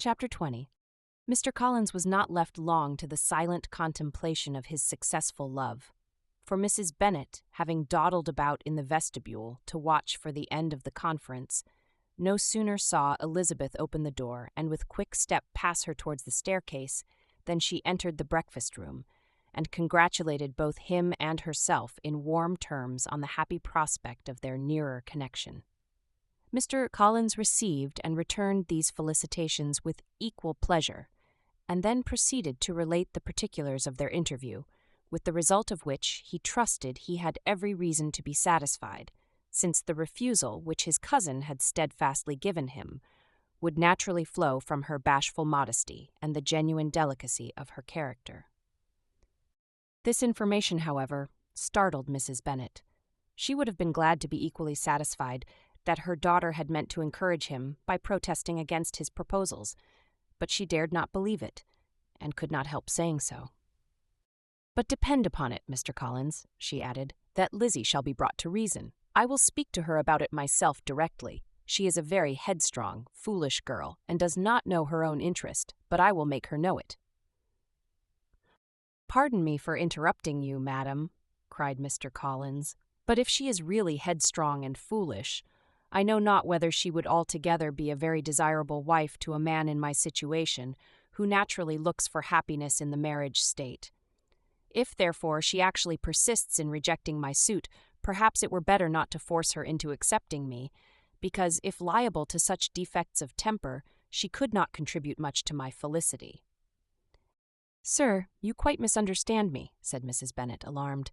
Chapter 20. Mr. Collins was not left long to the silent contemplation of his successful love, for Mrs. Bennet, having dawdled about in the vestibule to watch for the end of the conference, no sooner saw Elizabeth open the door and with quick step pass her towards the staircase than she entered the breakfast-room, and congratulated both him and herself in warm terms on the happy prospect of their nearer connection. Mr. Collins received and returned these felicitations with equal pleasure, and then proceeded to relate the particulars of their interview, with the result of which he trusted he had every reason to be satisfied, since the refusal which his cousin had steadfastly given him would naturally flow from her bashful modesty and the genuine delicacy of her character. This information, however, startled Mrs. Bennet. She would have been glad to be equally satisfied that her daughter had meant to encourage him by protesting against his proposals, but she dared not believe it, and could not help saying so. "But depend upon it, Mr. Collins," she added, "that Lizzie shall be brought to reason. I will speak to her about it myself directly. She is a very headstrong, foolish girl, and does not know her own interest, but I will make her know it." "Pardon me for interrupting you, madam," cried Mr. Collins, "but if she is really headstrong and foolish, I know not whether she would altogether be a very desirable wife to a man in my situation, who naturally looks for happiness in the marriage state. If, therefore, she actually persists in rejecting my suit, perhaps it were better not to force her into accepting me, because, if liable to such defects of temper, she could not contribute much to my felicity." "Sir, you quite misunderstand me," said Mrs. Bennet, alarmed.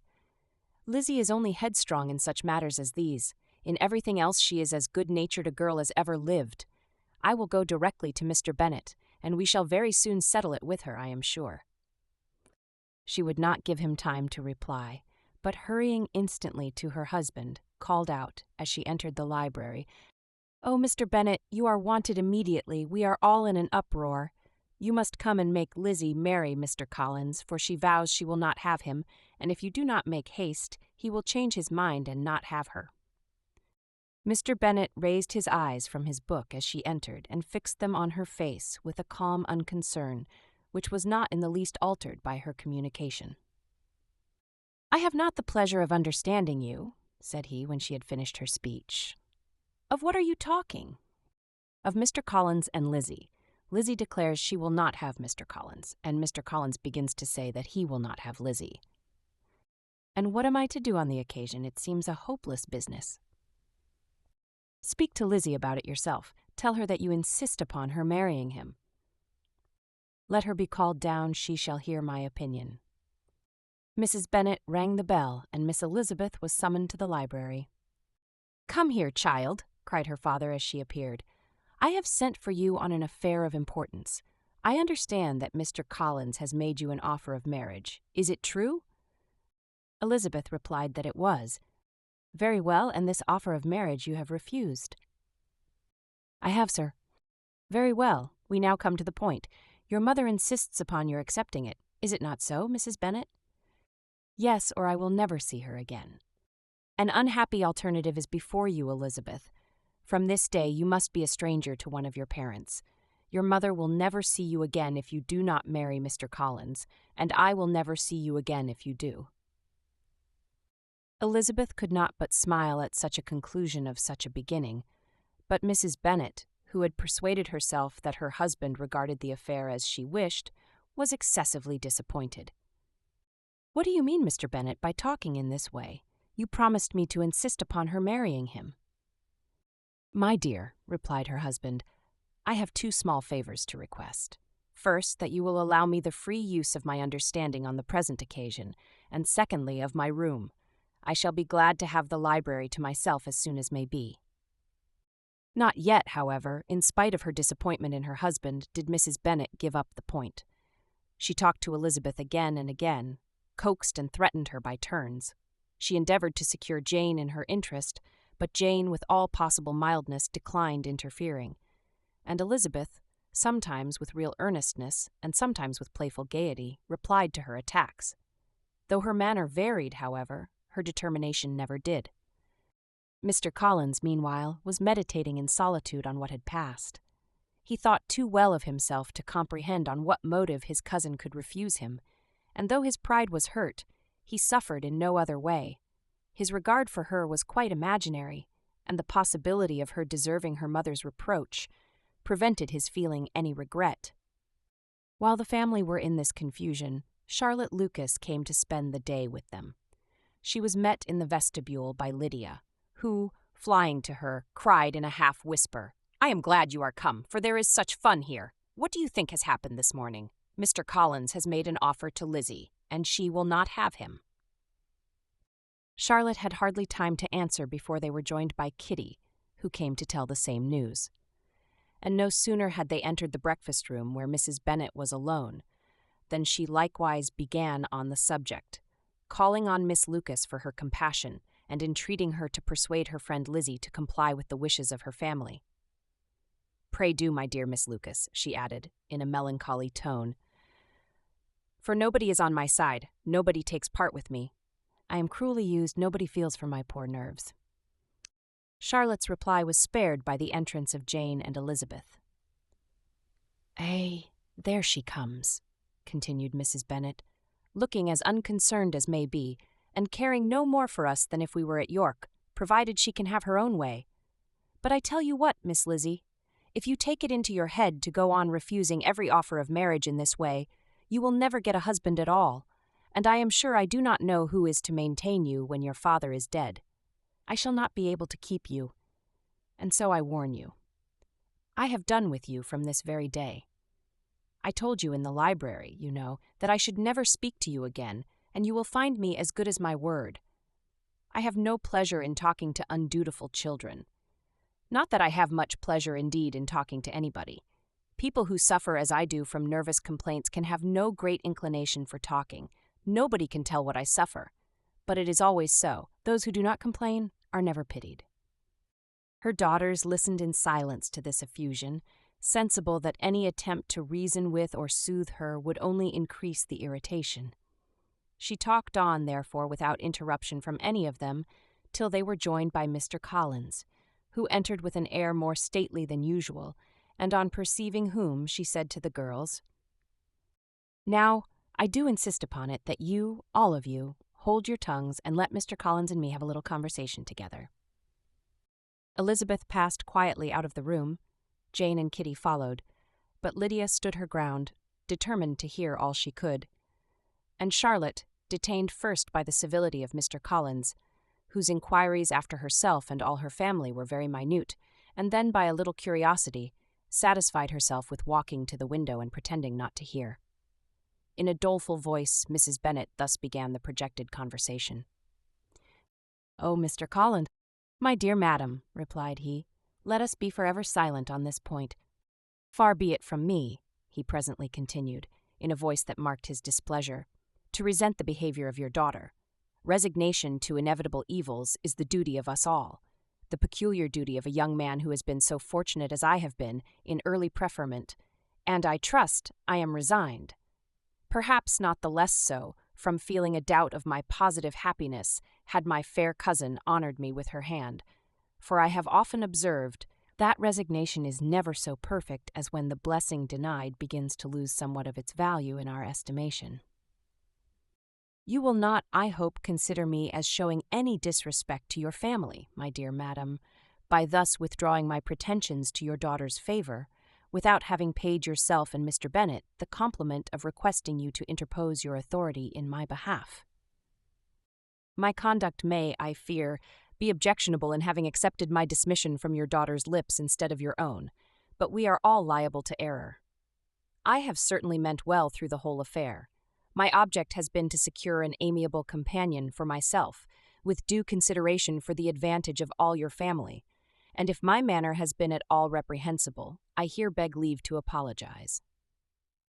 "Lizzie is only headstrong in such matters as these. In everything else she is as good-natured a girl as ever lived. I will go directly to Mr. Bennet, and we shall very soon settle it with her, I am sure." She would not give him time to reply, but hurrying instantly to her husband, called out, as she entered the library, "Oh, Mr. Bennet, you are wanted immediately. We are all in an uproar. You must come and make Lizzie marry Mr. Collins, for she vows she will not have him, and if you do not make haste, he will change his mind and not have her." Mr. Bennet raised his eyes from his book as she entered and fixed them on her face with a calm unconcern, which was not in the least altered by her communication. "I have not the pleasure of understanding you," said he when she had finished her speech. "Of what are you talking?" "Of Mr. Collins and Lizzie. Lizzie declares she will not have Mr. Collins, and Mr. Collins begins to say that he will not have Lizzie." "And what am I to do on the occasion? It seems a hopeless business." "Speak to Lizzie about it yourself. Tell her that you insist upon her marrying him." "Let her be called down, she shall hear my opinion." Mrs. Bennet rang the bell, and Miss Elizabeth was summoned to the library. "Come here, child," cried her father as she appeared. "I have sent for you on an affair of importance. I understand that Mr. Collins has made you an offer of marriage. Is it true?" Elizabeth replied that it was. "Very well, and this offer of marriage you have refused." "I have, sir." "Very well, we now come to the point. Your mother insists upon your accepting it. Is it not so, Mrs. Bennet?" "Yes, or I will never see her again." "An unhappy alternative is before you, Elizabeth. From this day you must be a stranger to one of your parents. Your mother will never see you again if you do not marry Mr. Collins, and I will never see you again if you do." Elizabeth could not but smile at such a conclusion of such a beginning, but Mrs. Bennet, who had persuaded herself that her husband regarded the affair as she wished, was excessively disappointed. "What do you mean, Mr. Bennet, by talking in this way? You promised me to insist upon her marrying him." "My dear," replied her husband, "I have two small favors to request. First, that you will allow me the free use of my understanding on the present occasion, and secondly, of my room. I shall be glad to have the library to myself as soon as may be." Not yet, however, in spite of her disappointment in her husband, did Mrs. Bennet give up the point. She talked to Elizabeth again and again, coaxed and threatened her by turns. She endeavored to secure Jane in her interest, but Jane, with all possible mildness, declined interfering. And Elizabeth, sometimes with real earnestness, and sometimes with playful gaiety, replied to her attacks. Though her manner varied, however, her determination never did. Mr. Collins, meanwhile, was meditating in solitude on what had passed. He thought too well of himself to comprehend on what motive his cousin could refuse him, and though his pride was hurt, he suffered in no other way. His regard for her was quite imaginary, and the possibility of her deserving her mother's reproach prevented his feeling any regret. While the family were in this confusion, Charlotte Lucas came to spend the day with them. She was met in the vestibule by Lydia, who, flying to her, cried in a half-whisper, "I am glad you are come, for there is such fun here. What do you think has happened this morning? Mr. Collins has made an offer to Lizzie, and she will not have him." Charlotte had hardly time to answer before they were joined by Kitty, who came to tell the same news. And no sooner had they entered the breakfast room where Mrs. Bennet was alone, than she likewise began on the subject, calling on Miss Lucas for her compassion and entreating her to persuade her friend Lizzie to comply with the wishes of her family. "Pray do, my dear Miss Lucas," she added, in a melancholy tone, "for nobody is on my side, nobody takes part with me. I am cruelly used, nobody feels for my poor nerves." Charlotte's reply was spared by the entrance of Jane and Elizabeth. "Ay, there she comes," continued Mrs. Bennet, looking as unconcerned as may be, and caring no more for us than if we were at York, provided she can have her own way. "But I tell you what, Miss Lizzie, if you take it into your head to go on refusing every offer of marriage in this way, you will never get a husband at all, and I am sure I do not know who is to maintain you when your father is dead. I shall not be able to keep you, and so I warn you. I have done with you from this very day. I told you in the library, you know, that I should never speak to you again, and you will find me as good as my word. I have no pleasure in talking to undutiful children. Not that I have much pleasure indeed in talking to anybody. People who suffer as I do from nervous complaints can have no great inclination for talking. Nobody can tell what I suffer. But it is always so. Those who do not complain are never pitied." Her daughters listened in silence to this effusion, sensible that any attempt to reason with or soothe her would only increase the irritation. She talked on, therefore, without interruption from any of them, till they were joined by Mr. Collins, who entered with an air more stately than usual, and on perceiving whom she said to the girls, "Now, I do insist upon it that you, all of you, hold your tongues and let Mr. Collins and me have a little conversation together." Elizabeth passed quietly out of the room. Jane and Kitty followed, but Lydia stood her ground, determined to hear all she could. And Charlotte, detained first by the civility of Mr. Collins, whose inquiries after herself and all her family were very minute, and then by a little curiosity, satisfied herself with walking to the window and pretending not to hear. In a doleful voice, Mrs. Bennet thus began the projected conversation. "Oh, Mr. Collins, my dear madam," replied he, "let us be forever silent on this point. Far be it from me," he presently continued, in a voice that marked his displeasure, "to resent the behavior of your daughter. Resignation to inevitable evils is the duty of us all, the peculiar duty of a young man who has been so fortunate as I have been in early preferment, and I trust I am resigned. Perhaps not the less so from feeling a doubt of my positive happiness had my fair cousin honored me with her hand, for I have often observed that resignation is never so perfect as when the blessing denied begins to lose somewhat of its value in our estimation. You will not, I hope, consider me as showing any disrespect to your family, my dear madam, by thus withdrawing my pretensions to your daughter's favor, without having paid yourself and Mr. Bennet the compliment of requesting you to interpose your authority in my behalf. My conduct may, I fear, be objectionable in having accepted my dismission from your daughter's lips instead of your own, but we are all liable to error. I have certainly meant well through the whole affair. My object has been to secure an amiable companion for myself, with due consideration for the advantage of all your family, and if my manner has been at all reprehensible, I here beg leave to apologize.